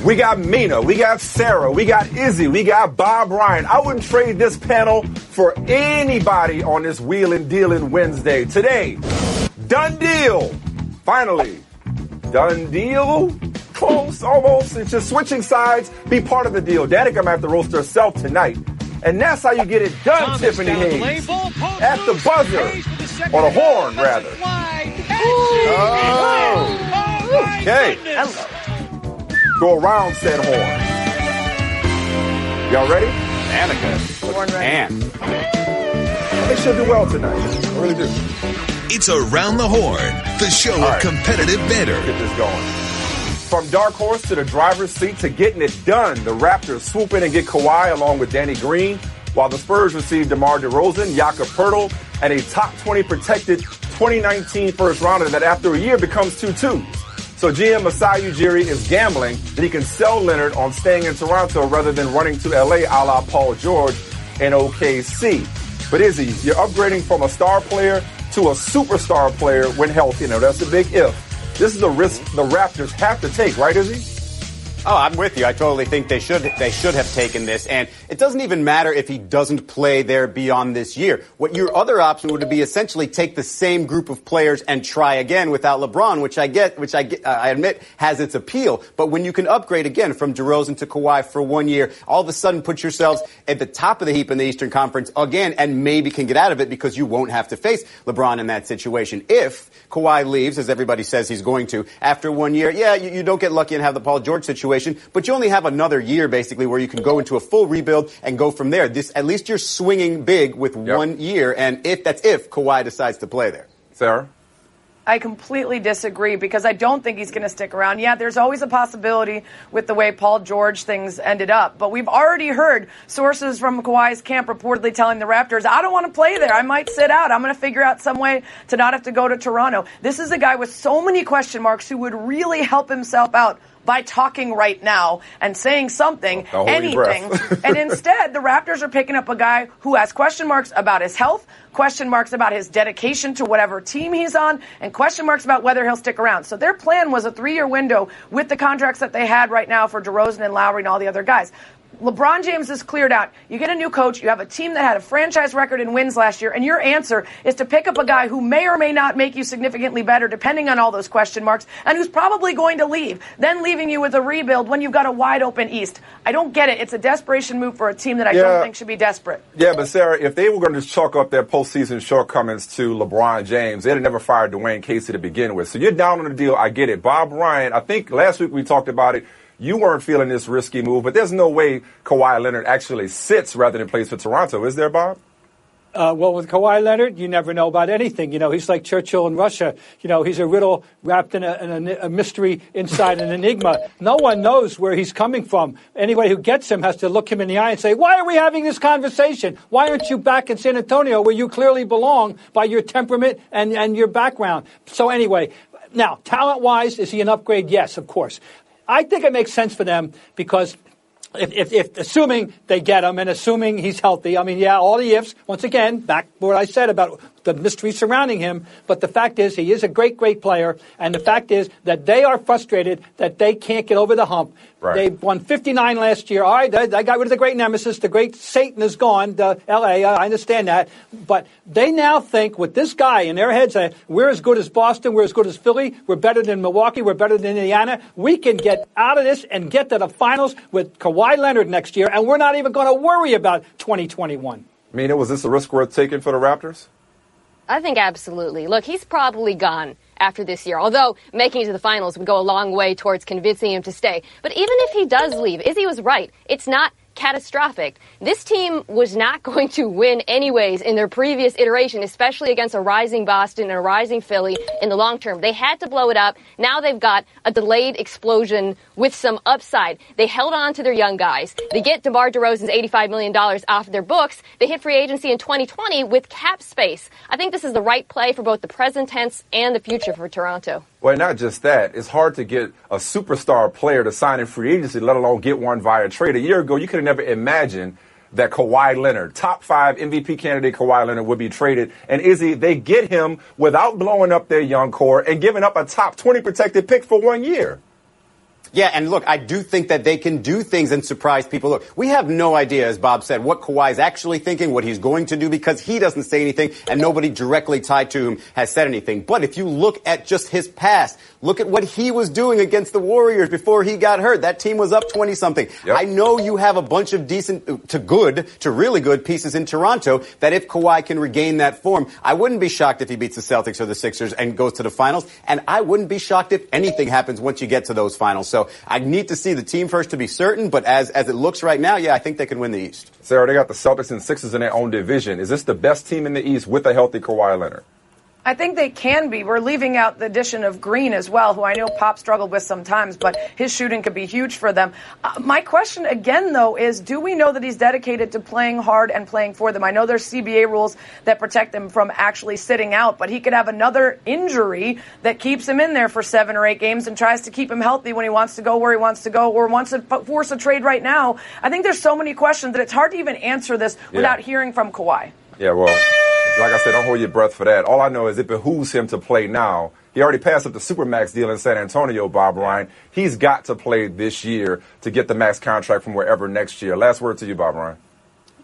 We got Mina, we got Sarah, we got Izzy, we got Bob Ryan. I wouldn't trade this panel for anybody on this Wheelin' Dealin' Wednesday. Today, done deal. Finally, done deal. Close, almost. It's just switching sides. Be part of the deal. Danica might have to roast herself tonight. And that's how you get it done, Thomas Tiffany Hayes. At the buzzer. Or the horn, rather. Oh, okay. Hello. Go around said horn. Y'all ready? Danica. Horn ready. And I think she'll do well tonight. I really do. It's Around the Horn, the show of competitive banter. Get this going. From dark horse to the driver's seat to getting it done, the Raptors swoop in and get Kawhi along with Danny Green, while the Spurs receive DeMar DeRozan, Jakob Poeltl, and a top 20 protected 2019 first rounder that after a year becomes 2-2s. So GM Masai Ujiri is gambling that he can sell Leonard on staying in Toronto rather than running to LA a la Paul George and OKC. But Izzy, you're upgrading from a star player to a superstar player when healthy. You know, that's a big if. This is a risk the Raptors have to take, right, Izzy? Oh, I'm with you. I totally think they should have taken this. And it doesn't even matter if he doesn't play there beyond this year. What your other option would be essentially take the same group of players and try again without LeBron, which I admit has its appeal. But when you can upgrade again from DeRozan to Kawhi for 1 year, all of a sudden put yourselves at the top of the heap in the Eastern Conference again and maybe can get out of it because you won't have to face LeBron in that situation. If Kawhi leaves, as everybody says he's going to, after 1 year, yeah, you don't get lucky and have the Paul George situation. But you only have another year, basically, where you can go into a full rebuild and go from there. At least you're swinging big with 1 year, and if Kawhi decides to play there. Sarah? I completely disagree because I don't think he's going to stick around. Yeah, there's always a possibility with the way Paul George things ended up. But we've already heard sources from Kawhi's camp reportedly telling the Raptors, I don't want to play there. I might sit out. I'm going to figure out some way to not have to go to Toronto. This is a guy with so many question marks who would really help himself out by talking right now and saying something, anything. And instead, the Raptors are picking up a guy who has question marks about his health, question marks about his dedication to whatever team he's on, and question marks about whether he'll stick around. So their plan was a 3-year window with the contracts that they had right now for DeRozan and Lowry and all the other guys. LeBron James is cleared out. You get a new coach. You have a team that had a franchise record in wins last year, and your answer is to pick up a guy who may or may not make you significantly better, depending on all those question marks, and who's probably going to leave, then leaving you with a rebuild when you've got a wide-open East. I don't get it. It's a desperation move for a team that I don't think should be desperate. Yeah, but Sarah, if they were going to just chalk up their postseason shortcomings to LeBron James, they'd have never fired Dwayne Casey to begin with. So you're down on the deal. I get it. Bob Ryan, I think last week we talked about it. You weren't feeling this risky move, but there's no way Kawhi Leonard actually sits rather than plays for Toronto. Is there, Bob? Well, with Kawhi Leonard, you never know about anything. You know, he's like Churchill in Russia. You know, he's a riddle wrapped in a mystery inside an enigma. No one knows where he's coming from. Anybody who gets him has to look him in the eye and say, why are we having this conversation? Why aren't you back in San Antonio where you clearly belong by your temperament and your background? So anyway, now, talent-wise, is he an upgrade? Yes, of course. I think it makes sense for them because if assuming they get him and assuming he's healthy, I mean, yeah, all the ifs, once again, back to what I said about the mystery surrounding him. But the fact is he is a great, great player. And the fact is that they are frustrated that they can't get over the hump. Right. They won 59 last year. All right, they got rid of the great nemesis. The great Satan is gone to L.A. I understand that. But they now think with this guy in their heads, we're as good as Boston. We're as good as Philly. We're better than Milwaukee. We're better than Indiana. We can get out of this and get to the finals with Kawhi Leonard next year. And we're not even going to worry about 2021. Mina, was this a risk worth taking for the Raptors? I think absolutely. Look, he's probably gone after this year, although making it to the finals would go a long way towards convincing him to stay. But even if he does leave, Izzy was right. It's not catastrophic. This team was not going to win anyways in their previous iteration, especially against a rising Boston and a rising Philly in the long term. They had to blow it up. Now they've got a delayed explosion with some upside. They held on to their young guys. They get DeMar DeRozan's $85 million off their books. They hit free agency in 2020 with cap space. I think this is the right play for both the present tense and the future for Toronto. Well, not just that. It's hard to get a superstar player to sign in free agency, let alone get one via trade. A year ago, you could have never imagined that Kawhi Leonard, top 5 MVP candidate Kawhi Leonard, would be traded. And Izzy, they get him without blowing up their young core and giving up a top 20 protected pick for 1 year. Yeah, and look, I do think that they can do things and surprise people. Look, we have no idea, as Bob said, what Kawhi's actually thinking, what he's going to do, because he doesn't say anything, and nobody directly tied to him has said anything. But if you look at just his past, look at what he was doing against the Warriors before he got hurt. That team was up 20-something. Yep. I know you have a bunch of decent to really good pieces in Toronto that if Kawhi can regain that form, I wouldn't be shocked if he beats the Celtics or the Sixers and goes to the finals, and I wouldn't be shocked if anything happens once you get to those finals. So I need to see the team first to be certain, but as it looks right now, yeah, I think they can win the East. Sarah, they got the Celtics and Sixers in their own division. Is this the best team in the East with a healthy Kawhi Leonard? I think they can be. We're leaving out the addition of Green as well, who I know Pop struggled with sometimes, but his shooting could be huge for them. My question again, though, is do we know that he's dedicated to playing hard and playing for them? I know there's CBA rules that protect him from actually sitting out, but he could have another injury that keeps him in there for 7 or 8 games and tries to keep him healthy when he wants to go where he wants to go or wants to force a trade right now. I think there's so many questions that it's hard to even answer this without hearing from Kawhi. Yeah, well, like I said, don't hold your breath for that. All I know is it behooves him to play now. He already passed up the Supermax deal in San Antonio, Bob Ryan. He's got to play this year to get the max contract from wherever next year. Last word to you, Bob Ryan.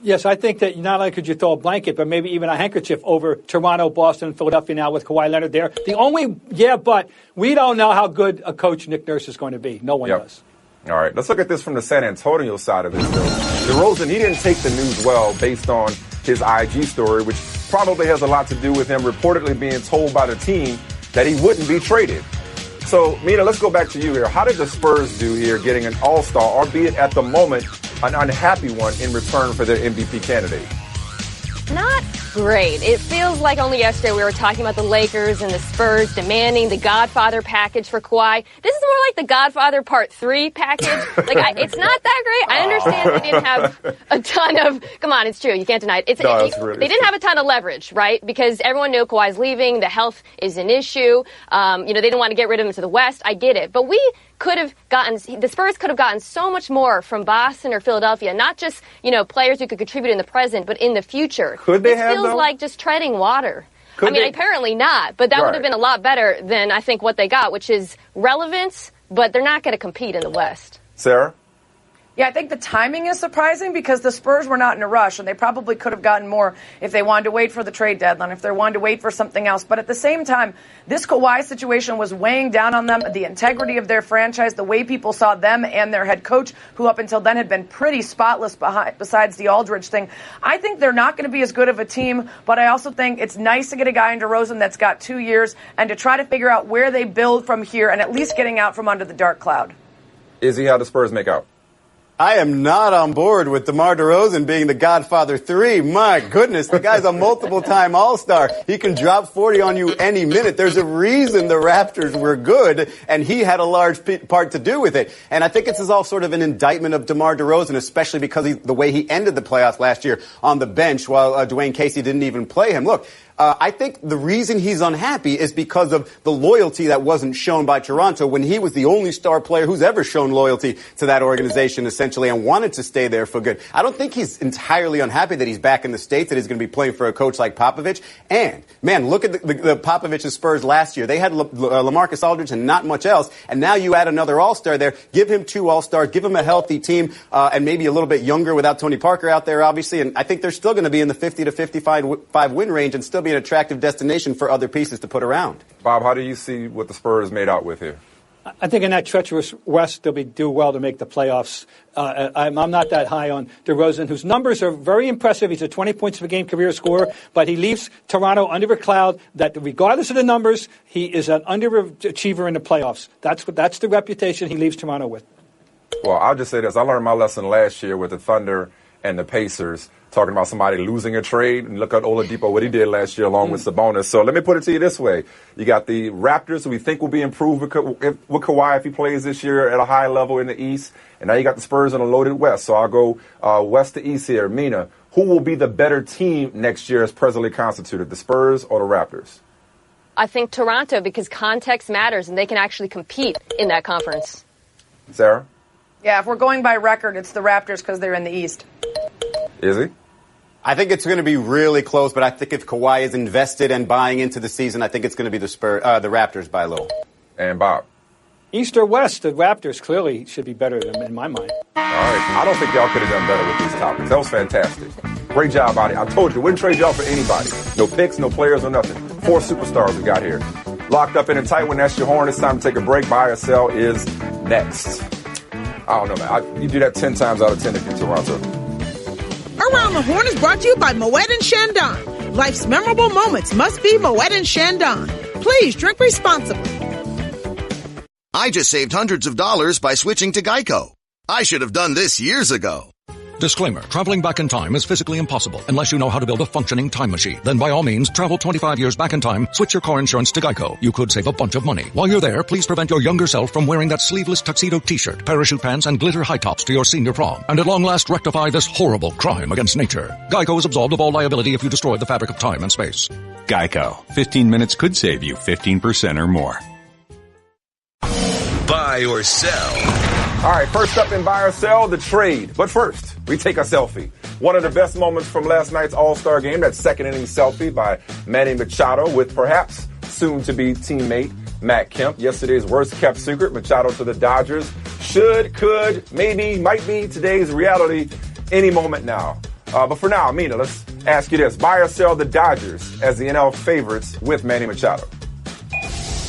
Yes, I think that not only could you throw a blanket, but maybe even a handkerchief over Toronto, Boston, and Philadelphia now with Kawhi Leonard there. But we don't know how good a coach Nick Nurse is going to be. No one does. All right, let's look at this from the San Antonio side of this, though. DeRozan, he didn't take the news well based on his IG story, which probably has a lot to do with him reportedly being told by the team that he wouldn't be traded. So, Mina, let's go back to you here. How did the Spurs do here getting an all-star, albeit at the moment an unhappy one, in return for their MVP candidate? Not great. It feels like only yesterday we were talking about the Lakers and the Spurs demanding the Godfather package for Kawhi. This is more like the Godfather Part 3 package. It's not that great. I understand they didn't have a ton of, come on, it's true. You can't deny it. They didn't have a ton of leverage, right? Because everyone knew Kawhi's leaving. The health is an issue. They didn't want to get rid of him to the West. I get it. But the Spurs could have gotten so much more from Boston or Philadelphia, not just, players who could contribute in the present, but in the future. Could they have, It feels like just treading water. Apparently not, but that would have been a lot better than I think what they got, which is relevance, but they're not going to compete in the West. Sarah? Yeah, I think the timing is surprising because the Spurs were not in a rush, and they probably could have gotten more if they wanted to wait for the trade deadline, if they wanted to wait for something else. But at the same time, this Kawhi situation was weighing down on them, the integrity of their franchise, the way people saw them and their head coach, who up until then had been pretty spotless besides the Aldridge thing. I think they're not going to be as good of a team, but I also think it's nice to get a guy in DeRozan that's got 2 years and to try to figure out where they build from here and at least getting out from under the dark cloud. Izzy, how the Spurs make out? I am not on board with DeMar DeRozan being the Godfather 3. My goodness, the guy's a multiple-time All-Star. He can drop 40 on you any minute. There's a reason the Raptors were good, and he had a large part to do with it. And I think this is all sort of an indictment of DeMar DeRozan, especially because the way he ended the playoffs last year on the bench while Dwayne Casey didn't even play him. Look, I think the reason he's unhappy is because of the loyalty that wasn't shown by Toronto when he was the only star player who's ever shown loyalty to that organization, essentially, and wanted to stay there for good. I don't think he's entirely unhappy that he's back in the States, that he's going to be playing for a coach like Popovich. And, man, look at the Popovich's Spurs last year. They had LaMarcus Aldridge and not much else, and now you add another All-Star there. Give him 2 All-Stars, give him a healthy team, and maybe a little bit younger without Tony Parker out there, obviously, and I think they're still going to be in the 50 to 55 win range and still be an attractive destination for other pieces to put around. Bob, how do you see what the Spurs made out with here? I think in that treacherous West, they'll do well to make the playoffs. I'm not that high on DeRozan, whose numbers are very impressive. He's a 20 points per game career scorer, but he leaves Toronto under a cloud that, regardless of the numbers, he is an underachiever in the playoffs. That's the reputation he leaves Toronto with. Well, I'll just say this. I learned my lesson last year with the Thunder and the Pacers, talking about somebody losing a trade. And look at Oladipo, what he did last year along with Sabonis. So let me put it to you this way. You got the Raptors, who we think will be improved with Kawhi if he plays this year at a high level in the East. And now you got the Spurs in a loaded West. So I'll go West to East here. Mina, who will be the better team next year as presently constituted, the Spurs or the Raptors? I think Toronto, because context matters and they can actually compete in that conference. Sarah? Yeah, if we're going by record, it's the Raptors because they're in the East. Is he? I think it's going to be really close, but I think if Kawhi is invested and buying into the season, I think it's going to be the Raptors by a little. And Bob? East or West, the Raptors clearly should be better than them in my mind. All right. I don't think y'all could have done better with these topics. That was fantastic. Great job, buddy. I told you, wouldn't trade y'all for anybody. No picks, no players, no nothing. 4 superstars we got here. Locked up in a tight one. That's your horn. It's time to take a break. Buy or sell is next. I don't know, man. You do that 10 times out of 10 if you're Toronto. Around the Horn is brought to you by Moet and Chandon. Life's memorable moments must be Moet and Chandon. Please drink responsibly. I just saved hundreds of dollars by switching to Geico. I should have done this years ago. Disclaimer, traveling back in time is physically impossible unless you know how to build a functioning time machine. Then by all means, travel 25 years back in time, switch your car insurance to Geico. You could save a bunch of money. While you're there, please prevent your younger self from wearing that sleeveless tuxedo t-shirt, parachute pants, and glitter high tops to your senior prom. And at long last, rectify this horrible crime against nature. Geico is absolved of all liability if you destroy the fabric of time and space. Geico. 15 minutes could save you 15% or more. Buy or sell. All right, first up in buy or sell, the trade. But first, we take a selfie. One of the best moments from last night's All-Star game, that second inning selfie by Manny Machado with perhaps soon-to-be teammate Matt Kemp. Yesterday's worst-kept secret, Machado to the Dodgers. Should, could, maybe, might be today's reality any moment now. But for now, Mina, let's ask you this. Buy or sell the Dodgers as the NL favorites with Manny Machado?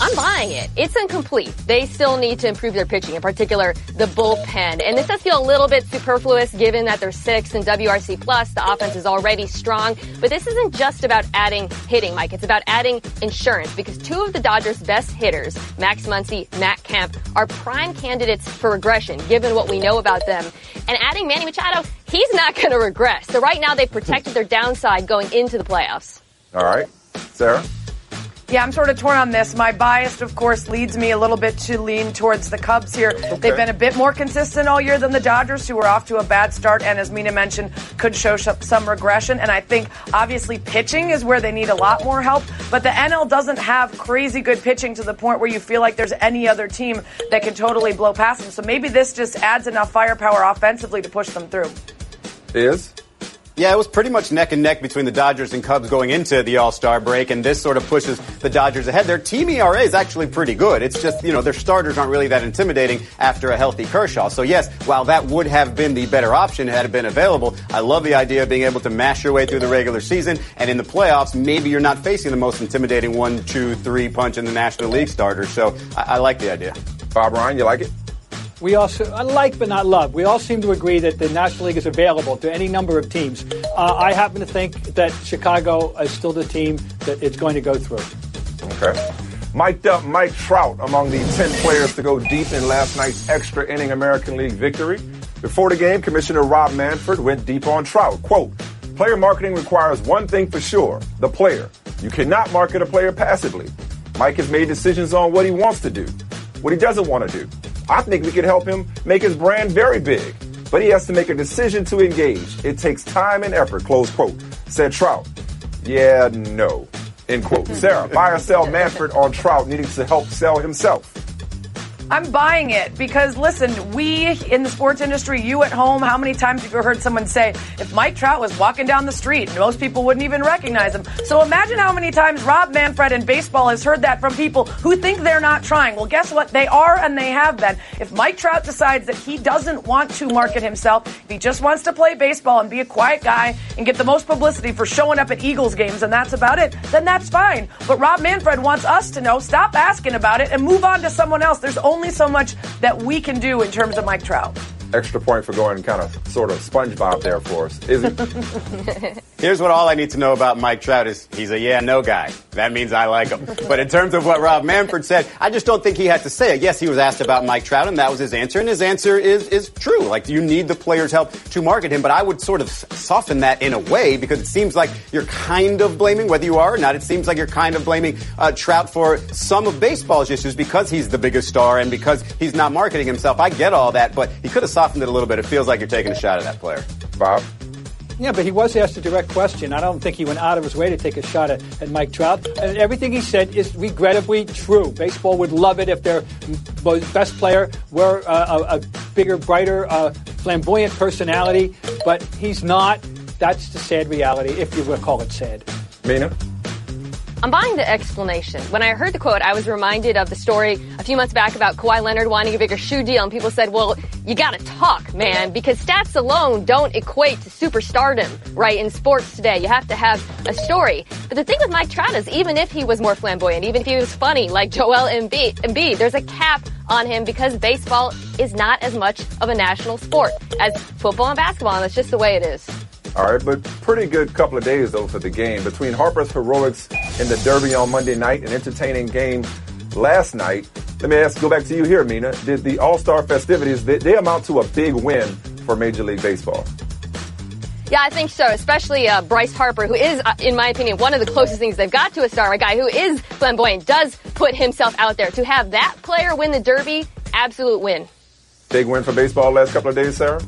I'm buying it. It's incomplete. They still need to improve their pitching, in particular the bullpen. And this does feel a little bit superfluous given that they're 6th in WRC+. The offense is already strong. But this isn't just about adding hitting, Mike. It's about adding insurance because 2 of the Dodgers' best hitters, Max Muncy, Matt Kemp, are prime candidates for regression given what we know about them. And adding Manny Machado, he's not going to regress. So right now they've protected their downside going into the playoffs. All right. Sarah? Yeah, I'm sort of torn on this. My bias, of course, leads me a little bit to lean towards the Cubs here. Okay. They've been a bit more consistent all year than the Dodgers, who were off to a bad start and, as Mina mentioned, could show some regression. And I think, obviously, pitching is where they need a lot more help. But the NL doesn't have crazy good pitching to the point where you feel like there's any other team that can totally blow past them. So maybe this just adds enough firepower offensively to push them through. Is? Yeah, it was pretty much neck and neck between the Dodgers and Cubs going into the All-Star break, and this sort of pushes the Dodgers ahead. Their team ERA is actually pretty good. It's just, their starters aren't really that intimidating after a healthy Kershaw. So, yes, while that would have been the better option had it been available, I love the idea of being able to mash your way through the regular season, and in the playoffs, maybe you're not facing the most intimidating 1, 2, 3 punch in the National League starters. So I like the idea. Bob Ryan, you like it? We also, I like but not love. We all seem to agree that the National League is available to any number of teams. I happen to think that Chicago is still the team that it's going to go through. Okay. Mic'd up Mike Trout among the 10 players to go deep in last night's extra inning American League victory. Before the game, Commissioner Rob Manfred went deep on Trout. Quote, player marketing requires one thing for sure, the player. You cannot market a player passively. Mike has made decisions on what he wants to do, what he doesn't want to do. I think we could help him make his brand very big, but he has to make a decision to engage. It takes time and effort, close quote, said Trout. Yeah, no, end quote. Sarah, buy or sell Manfred on Trout needing to help sell himself? I'm buying it because, listen, we in the sports industry, you at home, how many times have you heard someone say, if Mike Trout was walking down the street, most people wouldn't even recognize him. So imagine how many times Rob Manfred in baseball has heard that from people who think they're not trying. Well, guess what? They are, and they have been. If Mike Trout decides that he doesn't want to market himself, if he just wants to play baseball and be a quiet guy and get the most publicity for showing up at Eagles games, and that's about it, then that's fine. But Rob Manfred wants us to know, stop asking about it and move on to someone else. There's only so much that we can do in terms of Mike Trout. Extra point for going kind of sort of SpongeBob there for us, isn't it? Here's what all I need to know about Mike Trout is he's a yeah-no guy. That means I like him. But in terms of what Rob Manfred said, I just don't think he had to say it. Yes, he was asked about Mike Trout, and that was his answer, and his answer is true. Like, you need the players' help to market him, but I would sort of soften that in a way because it seems like you're kind of blaming, whether you are or not, it seems like you're kind of blaming Trout for some of baseball's issues because he's the biggest star and because he's not marketing himself. I get all that, but he could have softened it a little bit. It feels like you're taking a shot at that player. Bob? Yeah, but he was asked a direct question. I don't think he went out of his way to take a shot at Mike Trout. And everything he said is regrettably true. Baseball would love it if their best player were a bigger, brighter, flamboyant personality. But he's not. That's the sad reality, if you will call it sad. Mina? I'm buying the explanation. When I heard the quote, I was reminded of the story a few months back about Kawhi Leonard wanting a bigger shoe deal, and people said, well, you gotta talk, man, because stats alone don't equate to superstardom, right, in sports today. You have to have a story. But the thing with Mike Trout is, even if he was more flamboyant, even if he was funny, like Joel Embiid, there's a cap on him because baseball is not as much of a national sport as football and basketball, and that's just the way it is. All right, but pretty good couple of days, though, for the game. Between Harper's heroics in the Derby on Monday night, an entertaining game last night, let me go back to you here, Mina. Did the All-Star festivities, they amount to a big win for Major League Baseball? Yeah, I think so, especially Bryce Harper, who is, in my opinion, one of the closest things they've got to a star, a guy who is flamboyant, does put himself out there. To have that player win the Derby, absolute win. Big win for baseball last couple of days, Sarah?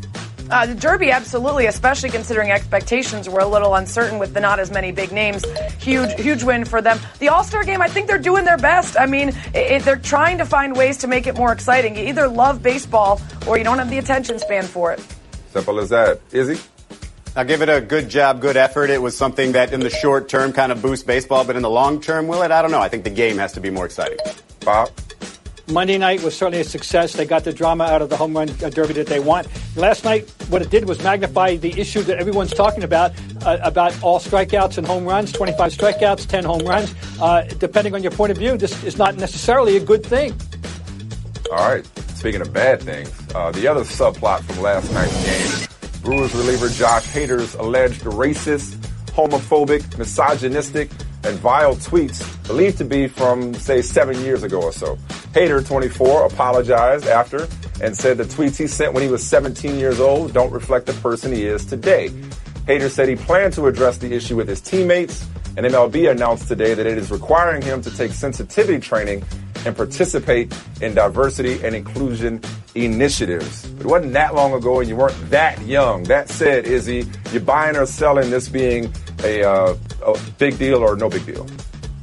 The Derby, absolutely, especially considering expectations were a little uncertain with the not as many big names. Huge win for them. The All-Star game, I think they're doing their best. I mean, they're trying to find ways to make it more exciting. You either love baseball or you don't have the attention span for it. Simple as that. Izzy? I'll give it a good job, good effort. It was something that in the short term kind of boosts baseball, but in the long term, will it? I don't know. I think the game has to be more exciting. Bob? Monday night was certainly a success. They got the drama out of the home run derby that they want. Last night, what it did was magnify the issue that everyone's talking about all strikeouts and home runs, 25 strikeouts, 10 home runs. Depending on your point of view, this is not necessarily a good thing. All right. Speaking of bad things, the other subplot from last night's game, Brewers reliever Josh Hader's alleged racist, homophobic, misogynistic, and vile tweets believed to be from, say, 7 years ago or so. Hader, 24, apologized after and said the tweets he sent when he was 17 years old don't reflect the person he is today. Hader said he planned to address the issue with his teammates, and MLB announced today that it is requiring him to take sensitivity training and participate in diversity and inclusion initiatives. But it wasn't that long ago, and you weren't that young. That said, Izzy, you're buying or selling this being a big deal or no big deal?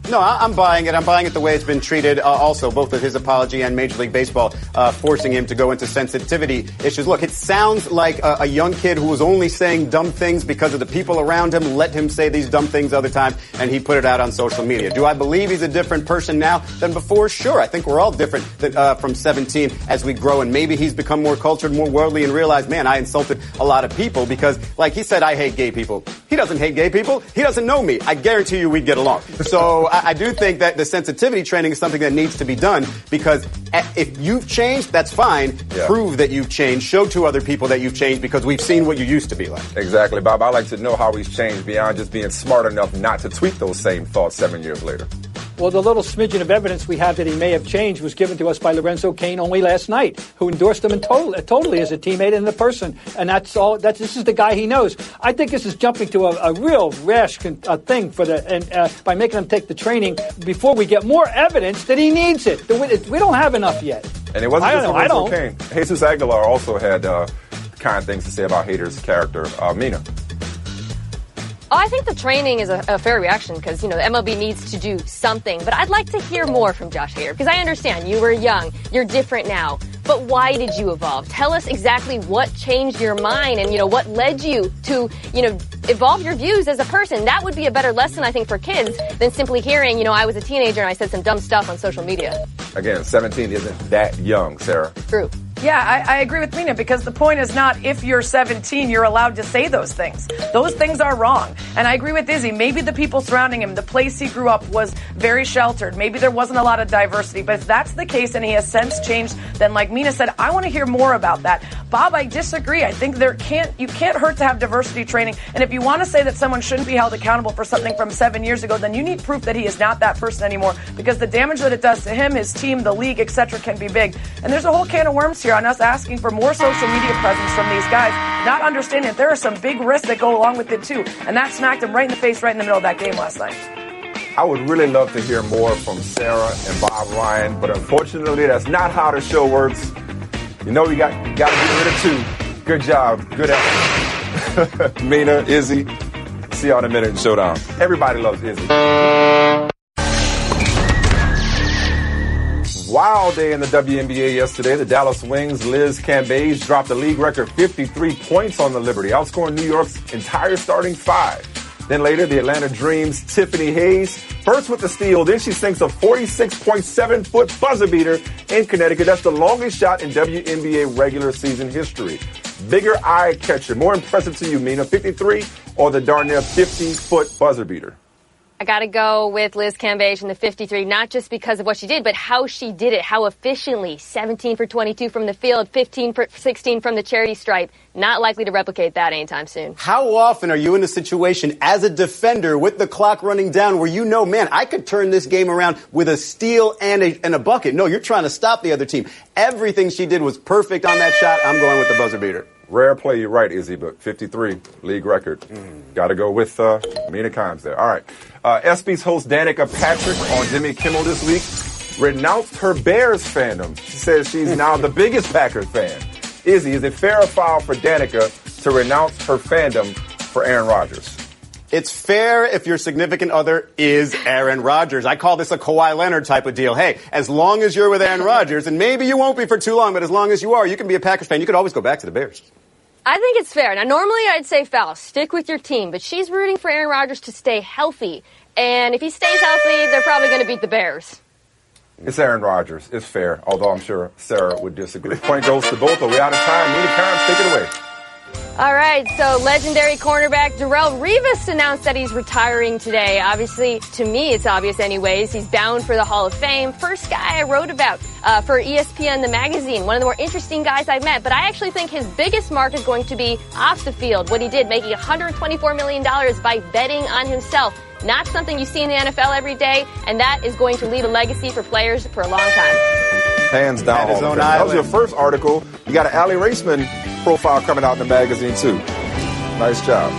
No, I'm buying it. I'm buying it the way it's been treated. Also, both with his apology and Major League Baseball forcing him to go into sensitivity issues. Look, it sounds like a young kid who was only saying dumb things because of the people around him let him say these dumb things other time, and he put it out on social media. Do I believe he's a different person now than before? Sure. I think we're all different from 17 as we grow, and maybe he's become more cultured, more worldly, and realized, man, I insulted a lot of people because, like he said, I hate gay people. He doesn't hate gay people. He doesn't know me. I guarantee you we'd get along. So I do think that the sensitivity training is something that needs to be done because if you've changed, that's fine. Yeah. Prove that you've changed. Show to other people that you've changed because we've seen what you used to be like. Exactly, Bob. I'd like to know how he's changed beyond just being smart enough not to tweet those same thoughts 7 years later. Well, the little smidgen of evidence we have that he may have changed was given to us by Lorenzo Cain only last night, who endorsed him totally as a teammate and a person. And that's all. This is the guy he knows. I think this is jumping to a real rash thing by making him take the training before we get more evidence that he needs it. We don't have enough yet. And it wasn't just Lorenzo Cain. Jesus Aguilar also had kind things to say about Hader's character. Mina. Oh, I think the training is a fair reaction because, the MLB needs to do something. But I'd like to hear more from Josh Hader because I understand you were young. You're different now. But why did you evolve? Tell us exactly what changed your mind and, what led you to, evolve your views as a person. That would be a better lesson, I think, for kids than simply hearing, I was a teenager and I said some dumb stuff on social media. Again, 17 isn't that young, Sarah. True. Yeah, I agree with Mina because the point is not if you're 17, you're allowed to say those things. Those things are wrong. And I agree with Izzy. Maybe the people surrounding him, the place he grew up was very sheltered. Maybe there wasn't a lot of diversity. But if that's the case and he has since changed, then like Mina said, I want to hear more about that. Bob, I disagree. I think you can't hurt to have diversity training. And if you want to say that someone shouldn't be held accountable for something from 7 years ago, then you need proof that he is not that person anymore because the damage that it does to him, his team, the league, etc. can be big. And there's a whole can of worms here on us asking for more social media presence from these guys, not understanding that there are some big risks that go along with it too. And that smacked him right in the face right in the middle of that game last night. I would really love to hear more from Sarah and Bob Ryan, but unfortunately that's not how the show works. We got to get rid of two. Good job. Good effort. Mina, Izzy. See y'all in a minute in Showdown. Everybody loves Izzy. Wild day in the WNBA yesterday. The Dallas Wings' Liz Cambage dropped a league record 53 points on the Liberty, outscoring New York's entire starting five. Then later, the Atlanta Dream's Tiffany Hayes, first with the steal, then she sinks a 46.7-foot buzzer beater in Connecticut. That's the longest shot in WNBA regular season history. Bigger eye catcher, more impressive to you, Mina, 53 or the Darnell 50-foot buzzer beater? I got to go with Liz Cambage in the 53, not just because of what she did, but how she did it, how efficiently. 17 for 22 from the field, 15 for 16 from the charity stripe. Not likely to replicate that anytime soon. How often are you in a situation as a defender with the clock running down where you know, man, I could turn this game around with a steal and a bucket? No, you're trying to stop the other team. Everything she did was perfect on that shot. I'm going with the buzzer beater. Rare play, you're right, Izzy, but 53, league record. Got to go with Mina Kimes there. All right. ESPY's host Danica Patrick on Jimmy Kimmel this week renounced her Bears fandom. She says she's now the biggest Packers fan. Izzy, is it fair or foul for Danica to renounce her fandom for Aaron Rodgers? It's fair if your significant other is Aaron Rodgers. I call this a Kawhi Leonard type of deal. Hey, as long as you're with Aaron Rodgers, and maybe you won't be for too long, but as long as you are, you can be a Packers fan. You could always go back to the Bears. I think it's fair. Now, normally I'd say foul. Stick with your team. But she's rooting for Aaron Rodgers to stay healthy. And if he stays healthy, they're probably going to beat the Bears. It's Aaron Rodgers. It's fair, although I'm sure Sarah would disagree. Point goes to both, but we're out of time. Mina Kimes, take it away. All right, so legendary cornerback Darrelle Revis announced that he's retiring today. Obviously, to me, it's obvious anyways. He's bound for the Hall of Fame. First guy I wrote about for ESPN, the magazine. One of the more interesting guys I've met. But I actually think his biggest mark is going to be off the field. What he did, making $124 million by betting on himself. Not something you see in the NFL every day, and that is going to leave a legacy for players for a long time. Hands down. That was your first article. You got an Allie Raceman profile coming out in the magazine, too. Nice job.